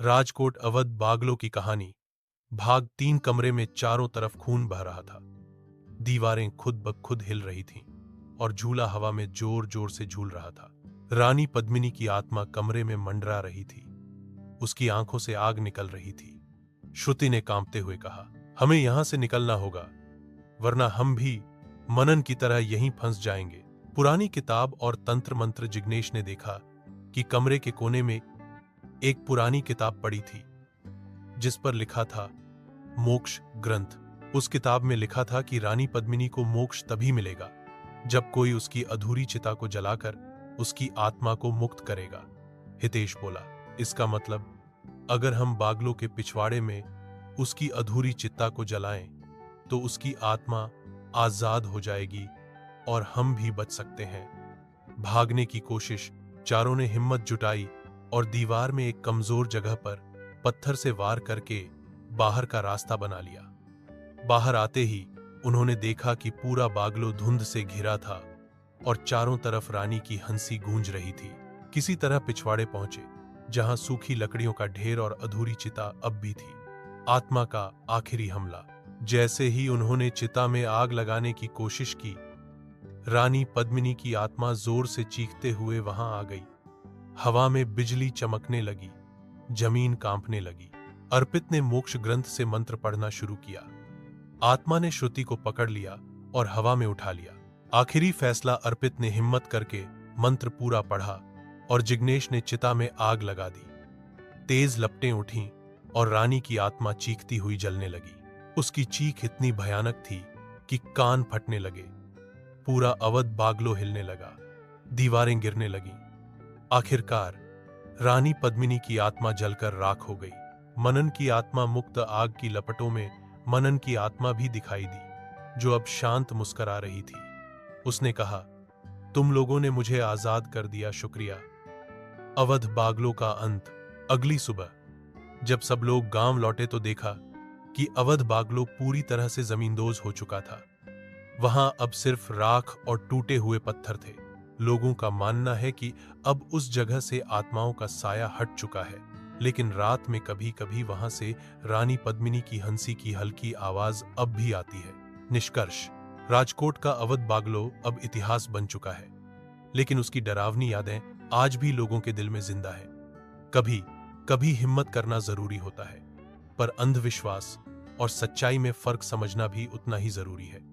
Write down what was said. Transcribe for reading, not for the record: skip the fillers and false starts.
राजकोट अवध बागलों की कहानी। भाग 3। कमरे में चारों तरफ खून बह रहा था। दीवारें खुद ब खुद हिल रही थीं और झूला हवा में जोर जोर से झूल रहा था। रानी पद्मिनी की आत्मा कमरे में मंडरा रही थी। उसकी आंखों से आग निकल रही थी। श्रुति ने कांपते हुए कहा, हमें यहां से निकलना होगा, वरना हम भी मनन की तरह यहीं फंस जाएंगे। पुरानी किताब और तंत्र मंत्र। जिग्नेश ने देखा कि कमरे के कोने में एक पुरानी किताब पड़ी थी जिस पर लिखा था मोक्ष ग्रंथ। उस किताब में लिखा था कि रानी पद्मिनी को मोक्ष तभी मिलेगा जब कोई उसकी अधूरी चिता को जलाकर उसकी आत्मा को मुक्त करेगा। हितेश बोला, इसका मतलब अगर हम बागलों के पिछवाड़े में उसकी अधूरी चिता को जलाएं तो उसकी आत्मा आजाद हो जाएगी और हम भी बच सकते हैं। भागने की कोशिश। चारों ने हिम्मत जुटाई और दीवार में एक कमजोर जगह पर पत्थर से वार करके बाहर का रास्ता बना लिया। बाहर आते ही उन्होंने देखा कि पूरा बागलो धुंध से घिरा था और चारों तरफ रानी की हंसी गूंज रही थी। किसी तरह पिछवाड़े पहुंचे जहां सूखी लकड़ियों का ढेर और अधूरी चिता अब भी थी। आत्मा का आखिरी हमला। जैसे ही उन्होंने चिता में आग लगाने की कोशिश की, रानी पद्मिनी की आत्मा जोर से चीखते हुए वहां आ गई। हवा में बिजली चमकने लगी, जमीन कांपने लगी। अर्पित ने मोक्ष ग्रंथ से मंत्र पढ़ना शुरू किया। आत्मा ने श्रुति को पकड़ लिया और हवा में उठा लिया। आखिरी फैसला। अर्पित ने हिम्मत करके मंत्र पूरा पढ़ा और जिग्नेश ने चिता में आग लगा दी। तेज लपटें उठीं और रानी की आत्मा चीखती हुई जलने लगी। उसकी चीख इतनी भयानक थी कि कान फटने लगे। पूरा अवध बागलो हिलने लगा, दीवारें गिरने लगीं। आखिरकार रानी पद्मिनी की आत्मा जलकर राख हो गई। मनन की आत्मा मुक्त। आग की लपटों में मनन की आत्मा भी दिखाई दी, जो अब शांत मुस्कुरा रही थी। उसने कहा, तुम लोगों ने मुझे आजाद कर दिया, शुक्रिया। अवध बागलों का अंत। अगली सुबह जब सब लोग गांव लौटे तो देखा कि अवध बागलो पूरी तरह से जमींदोज हो चुका था। वहां अब सिर्फ राख और टूटे हुए पत्थर थे। लोगों का मानना है कि अब उस जगह से आत्माओं का साया हट चुका है, लेकिन रात में कभी कभी वहां से रानी पद्मिनी की हंसी की हल्की आवाज अब भी आती है। निष्कर्ष। राजकोट का अवध बागलो अब इतिहास बन चुका है, लेकिन उसकी डरावनी यादें आज भी लोगों के दिल में जिंदा है। कभी कभी हिम्मत करना जरूरी होता है, पर अंधविश्वास और सच्चाई में फर्क समझना भी उतना ही जरूरी है।